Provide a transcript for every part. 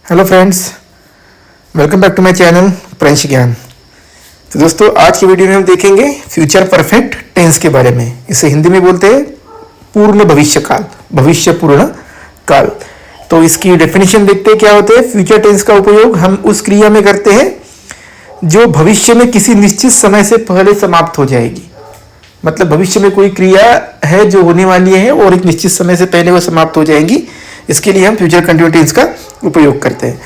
Hello friends, welcome back to my channel प्रेंश ज्ञान। तो दोस्तों, आज की वीडियो में हम देखेंगे फ्यूचर परफेक्ट टेंस के बारे में। इसे हिंदी में बोलते हैं पूर्ण भविष्य काल, भविष्य पूर्ण काल। तो इसकी डेफिनेशन देखते हैं क्या होते हैं। फ्यूचर टेंस का उपयोग हम उस क्रिया में करते हैं जो भविष्य में किसी निश्चित समय से पहले समाप्त हो जाएगी। मतलब भविष्य में कोई क्रिया है जो होने वाली है और एक निश्चित समय से पहले वो समाप्त हो जाएंगी। इसके लिए हम फ्यूचर कंटिन्यूस टेंस का उपयोग करते हैं।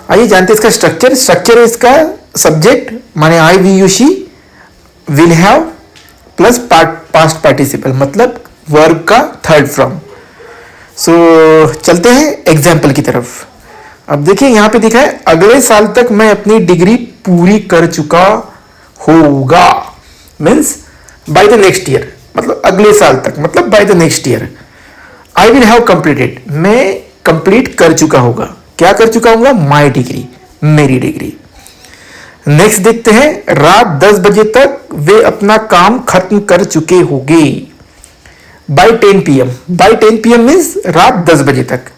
आइए जानते हैं इसका स्ट्रक्चर। स्ट्रक्चर है इसका सब्जेक्ट माने I we you she, will have plus past participle, मतलब वर्ब का थर्ड फॉर्म। सो चलते हैं एग्जाम्पल की तरफ। अब देखिए यहाँ पे दिखा है अगले साल तक मैं अपनी डिग्री पूरी कर चुका होगा। Means by the next year, मतलब अगले साल तक, मतलब by the next year. I will have completed, मैं कंप्लीट कर चुका होगा। क्या कर चुका होगा? माई डिग्री, मेरी डिग्री। नेक्स्ट देखते हैं, रात 10 बजे तक वे अपना काम खत्म कर चुके होंगे। By 10 PM, by 10 PM means रात 10 बजे तक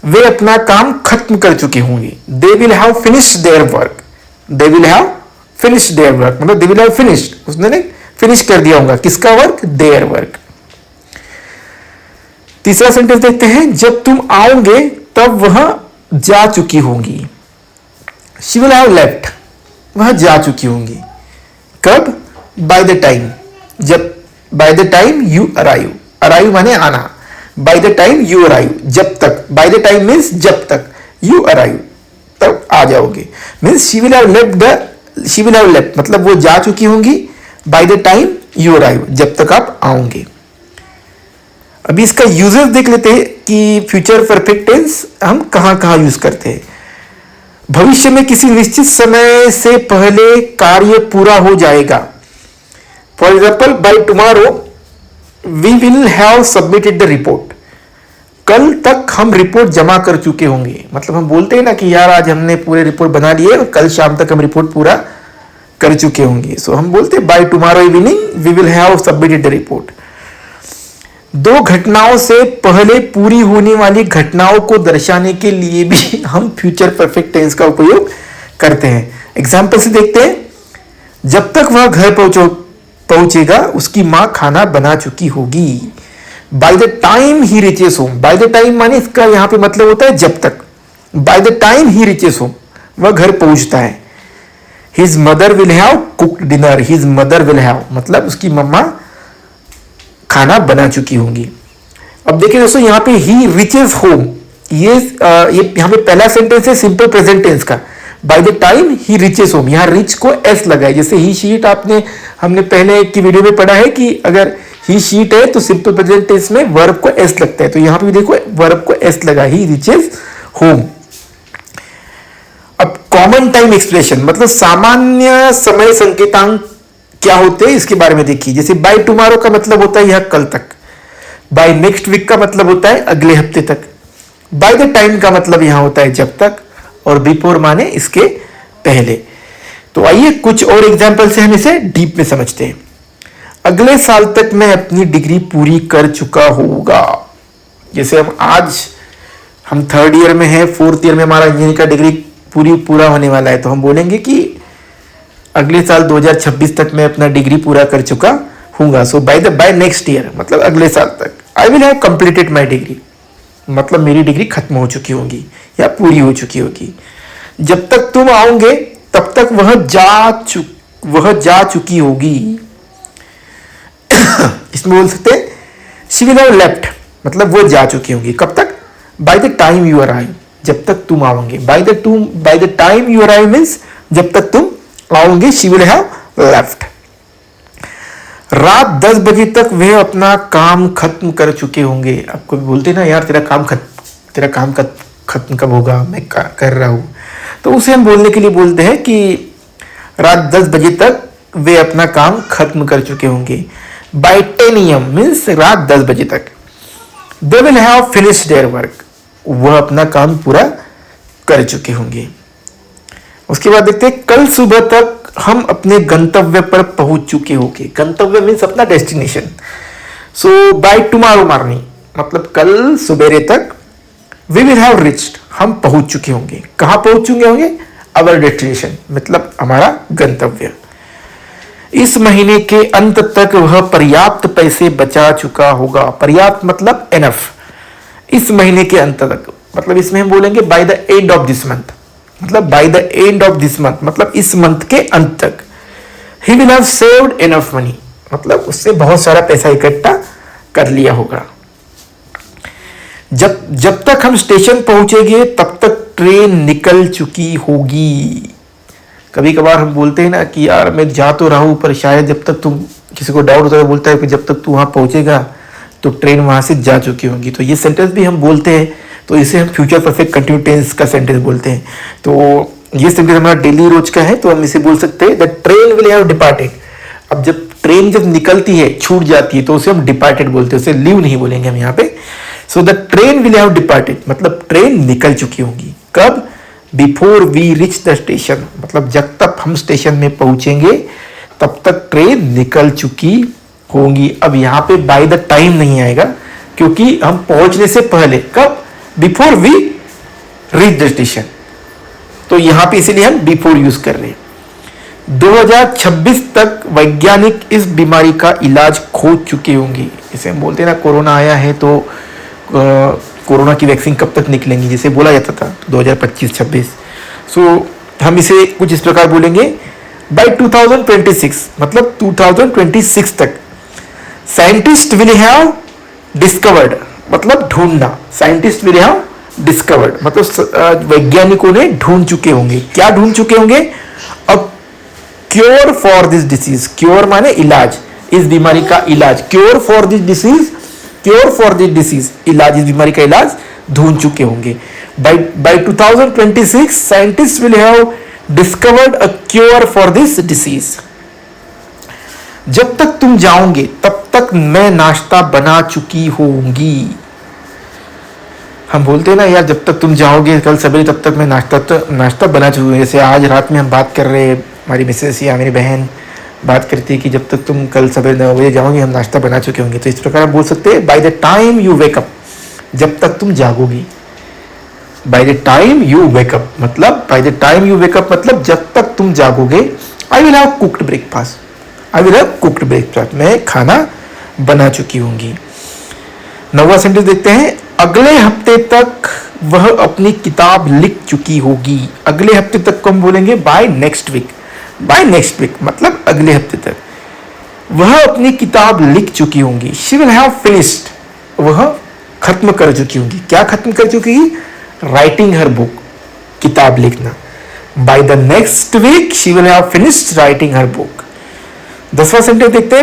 वे अपना काम खत्म कर चुके होंगे। They will have finished their work, they will have finished their work, मतलब दे विल हैव फिनिश्ड, उसने फिनिश कर दिया होगा किसका वर्क? Their work. तीसरा सेंटेंस देखते हैं, जब तुम आओगे तब वह जा चुकी होंगी। शी विल हैव लेफ्ट, वह जा चुकी होंगी। कब? बाय द टाइम, जब bye the time you arrive, arrive माने आना, bye the time you arrive, जब तक, बाय द टाइम मीन्स जब तक, यू अराइव तब आ जाओगे। Means she will have left the, she will have left मतलब वो जा चुकी होंगी, bye the time you arrive जब तक आप आओगे। अभी इसका यूजेस देख लेते हैं कि फ्यूचर परफेक्ट टेंस हम कहां कहां यूज करते हैं। भविष्य में किसी निश्चित समय से पहले कार्य पूरा हो जाएगा। For example, by tomorrow we will have submitted the report, कल तक हम रिपोर्ट जमा कर चुके होंगे। मतलब हम बोलते हैं ना कि यार आज हमने पूरे रिपोर्ट बना लिए और कल शाम तक हम रिपोर्ट पूरा कर चुके होंगे। सो हम बोलते हैं by tomorrow evening we will have submitted the report. दो घटनाओं से पहले पूरी होने वाली घटनाओं को दर्शाने के लिए भी हम फ्यूचर परफेक्ट टेंस का उपयोग करते हैं। एग्जाम्पल से देखते हैं, जब तक वह घर पहुंचेगा उसकी मां खाना बना चुकी होगी। Bye the time he reaches home, bye the time माने इसका यहां पे मतलब होता है जब तक। Bye the time he reaches home, वह घर पहुंचता है। His mother will have cooked dinner, his mother will have मतलब उसकी मम्मा खाना बना चुकी होंगी। अब देखिए दोस्तों, यहाँ पे ही रिचेस होम, ये यहाँ पे पहला सेंटेंस है सिंपल प्रेजेंट टेंस का। By the time he reaches home, यहाँ रिच को एस लगा है। जैसे ही शीट हमने पहले की वीडियो में पढ़ा है कि अगर ही शीट है तो सिंपल प्रेजेंट टेंस में वर्ब को एस लगता है। तो यहाँ पे भी देखो वर्ब को एस लगा, ही रिचेस होम। अब कॉमन टाइम एक्सप्रेशन मतलब सामान्य समय संकेतांक क्या होते हैं इसके बारे में देखिए। जैसे बाय टुमारो का मतलब होता है यह कल तक, बाय नेक्स्ट वीक का मतलब होता है अगले हफ्ते तक, बाय द टाइम का मतलब यहां होता है जब तक, और बिफोर माने इसके पहले। तो आइए कुछ और एग्जांपल से हम इसे डीप में समझते हैं। अगले साल तक मैं अपनी डिग्री पूरी कर चुका होगा। जैसे हम थर्ड ईयर में है, फोर्थ ईयर में हमारा इंजीनियरिंग का डिग्री पूरा होने वाला है, तो हम बोलेंगे कि अगले साल 2026 तक मैं अपना डिग्री पूरा कर चुका हूँगा। सो बाय नेक्स्ट ईयर मतलब अगले साल तक। I will have completed my degree मतलब मेरी डिग्री खत्म हो चुकी होगी या पूरी हो चुकी होगी। जब तक तुम आओगे तब तक वह जा चुकी होगी। इसमें बोल सकते हैं शी विल हैव लेफ्ट मतलब वो जा चुकी होगी। कब तक? Bye the time you arrive, जब तक तुम आओगे। Bye the time you arrive means जब तक तुम आओगे। She will have left. रात 10 बजे तक वे अपना काम खत्म कर चुके होंगे। आपको भी बोलते ना यार तेरा काम खत्म कब होगा, मैं कर रहा हूं, तो उसे हम बोलने के लिए बोलते हैं कि रात 10 बजे तक वे अपना काम खत्म कर चुके होंगे। बाय 10 AM मीन्स रात 10 बजे तक। They will have finished their work, वह अपना काम पूरा कर चुके होंगे। उसके बाद देखते हैं, कल सुबह तक हम अपने गंतव्य पर पहुंच चुके होंगे। गंतव्य मीन्स अपना destination. So by tomorrow morning मतलब कल सुबेरे तक वी विल हैव रिच्ड, हम पहुंच चुके होंगे। कहां पहुंच चुके होंगे? अवर डेस्टिनेशन, मतलब हमारा गंतव्य। इस महीने के अंत तक वह पर्याप्त पैसे बचा चुका होगा। पर्याप्त मतलब एनफ। इस महीने के अंत तक मतलब इसमें हम बोलेंगे by the end of this month, मतलब by the end of this month मतलब इस मंथ के अंत तक। He will have saved enough money, मतलब उससे बहुत सारा पैसा इकट्ठा कर लिया होगा। जब तक हम स्टेशन पहुंचेंगे तब तक ट्रेन निकल चुकी होगी। कभी कभार हम बोलते हैं ना कि यार मैं जा तो रहा हूं, पर शायद जब तक तुम, किसी को डाउट होता है बोलता है कि जब तक तू वहां पहुंचेगा तो ट्रेन वहां से जा चुकी होगी। तो ये सेंटेंस भी हम बोलते हैं, तो इसे हम फ्यूचर परफेक्ट कंटिन्यूस टेंस का सेंटेंस बोलते हैं। तो ये सेंटेंस हमारा डेली रोज का है, तो हम इसे बोल सकते हैं the train will have departed. अब जब ट्रेन जब निकलती है, छूट जाती है, तो उसे हम डिपार्टेड बोलते हैं, उसे लीव नहीं बोलेंगे हम यहाँ पे। So the train will have departed मतलब ट्रेन निकल चुकी होंगी। कब? Before we reach the station, मतलब जब तक हम स्टेशन में पहुंचेंगे तब तक ट्रेन निकल चुकी होंगी। अब यहाँ पे बाय द टाइम नहीं आएगा, क्योंकि हम पहुंचने से पहले। कब? Before we reach the station, तो यहां पे इसीलिए हम बिफोर यूज कर रहे हैं। 2026 तक वैज्ञानिक इस बीमारी का इलाज खोज चुके होंगे। इसे हम बोलते हैं ना, कोरोना आया है तो कोरोना की वैक्सीन कब तक निकलेंगी, जिसे बोला जाता था 2025-26। सो हम इसे कुछ इस प्रकार बोलेंगे बाय 2026 मतलब 2026 तक साइंटिस्ट विल हैव डिस्कवर्ड मतलब ढूंढना। साइंटिस्ट विल हैव डिस्कवर्ड मतलब वैज्ञानिकों ने ढूंढ चुके होंगे। क्या ढूंढ चुके होंगे? A cure for this disease. Cure माने इलाज, इस बीमारी का इलाज। Cure for this disease, cure for this disease इलाज, इस बीमारी का इलाज ढूंढ चुके होंगे। By 2026 scientist will have discovered a cure for this disease. जब तक तुम जाओगे तब तक मैं नाश्ता बना चुकी होंगी। हम बोलते हैं ना यार, जब तक तुम जाओगे कल सवेरे तब तक मैं नाश्ता बना चुकी हूँ। जैसे आज रात में हम बात कर रहे हैं, हमारी मिसेस या मेरी बहन बात करती है कि जब तक तुम कल सवेरे 9 बजे जाओगे हम नाश्ता बना चुके होंगे। तो इस प्रकार हम बोल सकते हैं by the time you wake up, जब तक तुम जागोगी। By the time you wake up मतलब by the time you wake up मतलब जब तक तुम जागोगे। I will have cooked breakfast, I will have cooked breakfast, मैं खाना बना चुकी होंगी। 9वां सेंटेंस देखते हैं। अगले हफ्ते तक वह अपनी किताब लिख चुकी होगी। अगले हफ्ते तक को हम बोलेंगे by next week. By next week मतलब अगले हफ्ते तक वह अपनी किताब लिख चुकी होंगी। शी विल हैव फिनिश्ड, वह खत्म कर चुकी होंगी। क्या खत्म कर चुकी? राइटिंग हर बुक, किताब लिखना। By the next week she will have finished writing her book. 10वां सेंटेंस देखते हैं।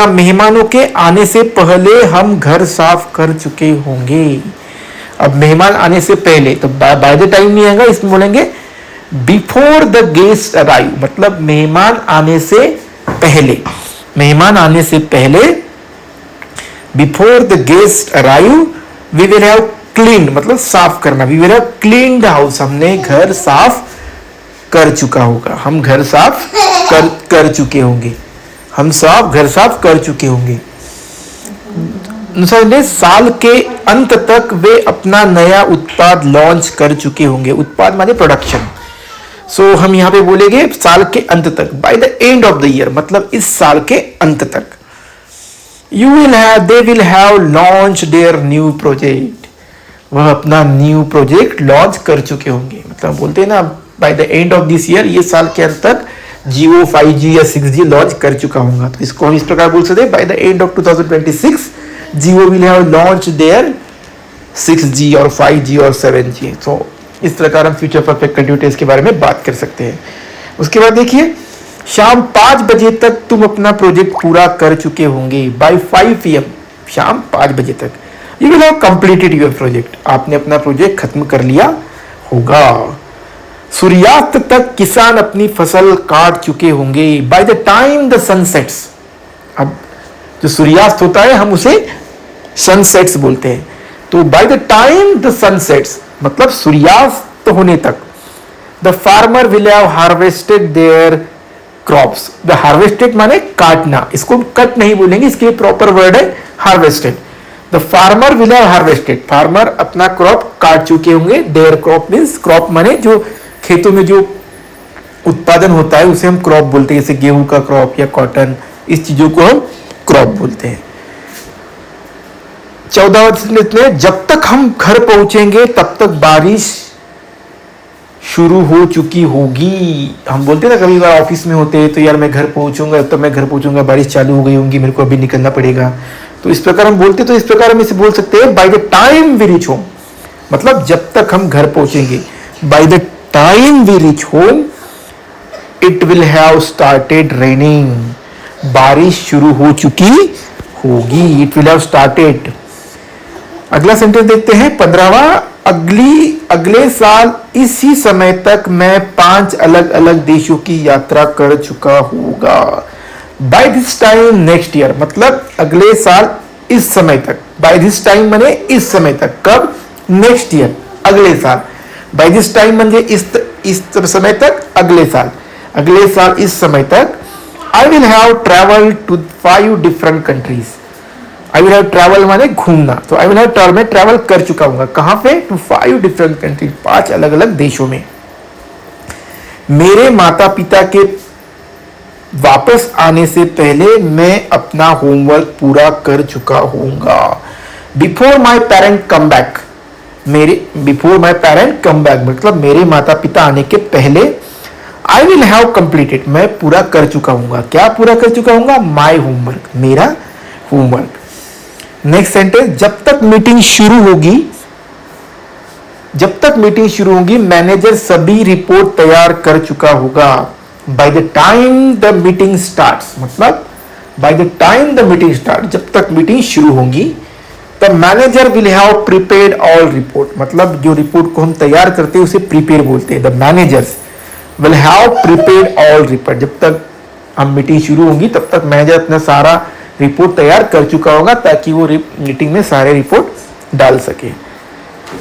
मेहमानों के आने से पहले हम घर साफ कर चुके होंगे। अब मेहमान आने से पहले तो बाय द टाइम नहीं आएगा, इसमें बोलेंगे बिफोर द गेस्ट अराइव मतलब मेहमान आने से पहले। मेहमान आने से पहले before the guest arrive we will have clean मतलब साफ करना। We will have cleaned house, हमने घर साफ कर चुका होगा। हम घर साफ कर चुके होंगे। हम घर साफ कर चुके होंगे। साल के अंत तक वे अपना नया उत्पाद लॉन्च कर चुके होंगे। उत्पाद माने प्रोडक्शन। सो हम यहां पे बोलेंगे साल के अंत तक, bye the end of the year मतलब इस साल के अंत तक। They will have launch their new project, वह अपना न्यू प्रोजेक्ट लॉन्च कर चुके होंगे। मतलब बोलते हैं ना bye the end of this year, ये साल के अंत तक Jio 5G या 6G लॉन्च कर चुका होगा। तो इसको हम इस प्रकार बोल सकते हैं by the end of 2026 Jio will have launch their 6G और 5G और 7G। तो इस प्रकार हम फ्यूचर परफेक्ट कंटिन्यूस के बारे में बात कर सकते हैं। उसके बाद देखिए, शाम 5 बजे तक तुम अपना प्रोजेक्ट पूरा कर चुके होंगे। बाय 5 PM शाम 5 बजे तक you will have completed your project, आपने अपना प्रोजेक्ट खत्म कर लिया होगा। सूर्यास्त तक किसान अपनी फसल काट चुके होंगे। Bye the time the sunsets, अब जो सूर्यास्त होता है हम उसे सनसेट्स बोलते हैं। तो bye the time the sunsets मतलब सूर्यास्त होने तक the farmer will have harvested there crops. The harvested माने काटना, इसको कट नहीं बोलेंगे, इसके प्रॉपर वर्ड है harvested. The farmer will have harvested, farmer अपना क्रॉप काट चुके होंगे। देयर क्रॉप मीन्स, क्रॉप माने जो खेतों में जो उत्पादन होता है उसे हम क्रॉप बोलते हैं, जैसे गेहूं का क्रॉप या कॉटन, इस चीजों को हम क्रॉप बोलते हैं। 14 लेते हैं, जब तक हम घर पहुंचेंगे तब तक बारिश शुरू हो चुकी होगी। हम बोलते हैं ना कभी बार ऑफिस में होते हैं तो यार मैं घर पहुंचूंगा, तब मैं घर पहुंचूंगा बारिश चालू हो गई होंगी, मेरे को अभी निकलना पड़ेगा। तो इस प्रकार हम बोलते, तो इस प्रकार हम इसे बोल सकते हैं by the time we reach home, मतलब जब तक हम घर पहुंचेंगे। By the time we reach home it will have started raining, बारिश शुरू हो चुकी होगी, इट विल हैव स्टार्टेड। अगला सेंटेंस देखते हैं 15वां, अगले साल इसी समय तक मैं 5 अलग अलग देशों की यात्रा कर चुका होगा। By this time next year, मतलब अगले साल इस समय तक। बाय दिस टाइम माने इस समय तक, कब? नेक्स्ट ईयर, अगले साल। बाय दिस टाइम माने इस समय तक, अगले साल। अगले साल इस समय तक I will have travel to 5 different countries. I will have travel माने घूमना, तो आई विल हैव ट्रैवल, मैं ट्रैवल कर चुका हूंगा, कहां पे? टू 5 डिफरेंट कंट्रीज, 5 अलग अलग देशों में। मेरे माता पिता के वापस आने से पहले मैं अपना होमवर्क पूरा कर चुका हूंगा। Before my parent come back, before my parent come back मतलब मेरे माता पिता आने के पहले आई विल हैव कंप्लीटेड, मैं पूरा कर चुका हूंगा। क्या पूरा कर चुका हूंगा? माई होमवर्क, मेरा होमवर्क। नेक्स्ट सेंटेंस, जब तक मीटिंग शुरू होगी मैनेजर सभी रिपोर्ट तैयार कर चुका होगा। By the time the meeting starts, मतलब by the time the meeting start, जब तक मीटिंग शुरू होगी the manager will have prepared all report, मतलब जो रिपोर्ट को हम तैयार करते हैं उसे प्रिपेयर बोलते हैं। The managers will have prepared all report, जब तक हम मीटिंग शुरू होगी तब तक मैनेजर अपना सारा रिपोर्ट तैयार कर चुका होगा ताकि वो मीटिंग में सारे रिपोर्ट डाल सके।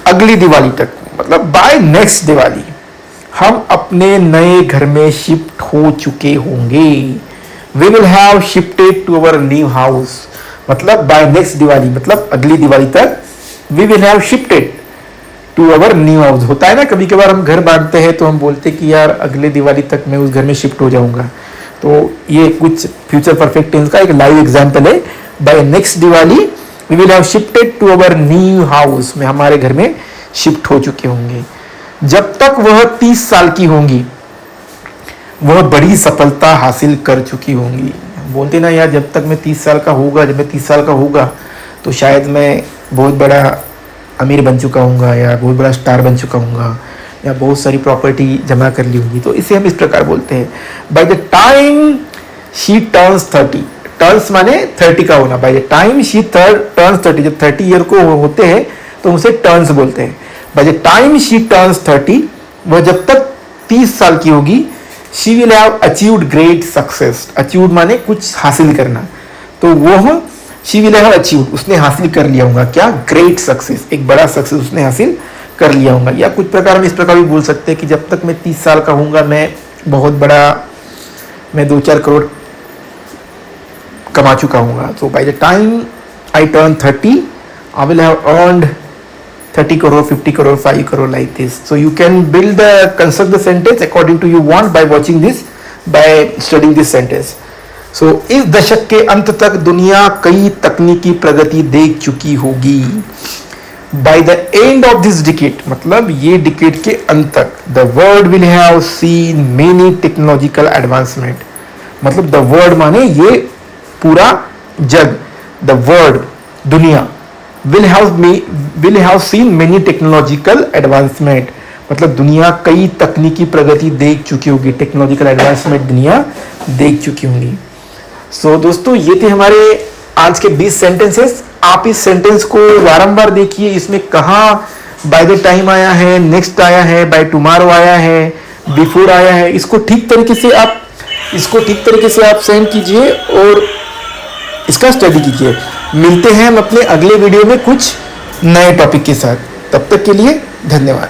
अगली दिवाली तक, मतलब बाय नेक्स्ट दिवाली हम अपने नए घर में शिफ्ट हो चुके होंगे। We will have shifted to our new house, मतलब बाय नेक्स्ट दिवाली, मतलब अगली दिवाली तक we will have shifted to our new house. होता है ना कभी कभार हम घर बांटते हैं तो हम बोलते हैं कि यार अगले दिवाली तक मैं उस घर में शिफ्ट हो जाऊंगा। तो ये कुछ फ्यूचर परफेक्ट टेंस का एक लाइव एग्जांपल है। By next Diwali we will have shifted to our new house, में हमारे घर में शिफ्ट हो चुके होंगे। जब तक वह 30 साल की होंगी वह बड़ी सफलता हासिल कर चुकी होंगी। बोलते ना यार जब तक मैं 30 साल का होगा, जब मैं 30 साल का होगा तो शायद मैं बहुत बड़ा अमीर बन चुका हूँगा या बहुत बड़ा स्टार बन चुका हूँगा या बहुत सारी प्रॉपर्टी जमा कर ली होगी। तो इसे हम इस प्रकार बोलते हैं, by the time she turns 30, turns माने 30 का होना। Bye the time she turns 30, जब 30 ईयर को होते हैं तो उसे टर्न्स बोलते हैं। By the time she turns 30, वह जब तक 30 साल की होगी, she will have achieved great success. Achieved माने कुछ हासिल करना, तो वह शी विल हैव अचीव्ड, उसने हासिल कर लिया होगा क्या? ग्रेट सक्सेस, एक बड़ा सक्सेस उसने हासिल कर लिया होगा। या कुछ प्रकार हम इस प्रकार भी बोल सकते हैं कि जब तक मैं 30 साल का होऊंगा मैं बहुत बड़ा, मैं 2-4 करोड़ कमा चुका हूँगा। तो bye the time I turn 30 I will have earned 30 crore, 50 crore, 5 crore like this. So you can construct the sentence according to you want by watching this, by studying this sentence. So इस दशक के अंत तक दुनिया कई तकनीकी प्रगति देख चुकी होगी। By the end of this decade, मतलब ये डिकेड के अंत तक, the world will have seen many technological advancement. मतलब the world माने ये पूरा जग, the world दुनिया, will have seen many technological advancement, मतलब दुनिया कई तकनीकी प्रगति देख चुकी होगी, टेक्नोलॉजिकल एडवांसमेंट दुनिया देख चुकी होगी। सो दोस्तों ये थे हमारे आज के 20 सेंटेंसेस। आप इस सेंटेंस को बारंबार देखिए, इसमें कहाँ बाय द टाइम आया है, नेक्स्ट आया है, बाय टुमारो आया है, बिफोर आया है, इसको ठीक तरीके से आप सेंड कीजिए और इसका स्टडी कीजिए। मिलते हैं हम अपने अगले वीडियो में कुछ नए टॉपिक के साथ। तब तक के लिए धन्यवाद।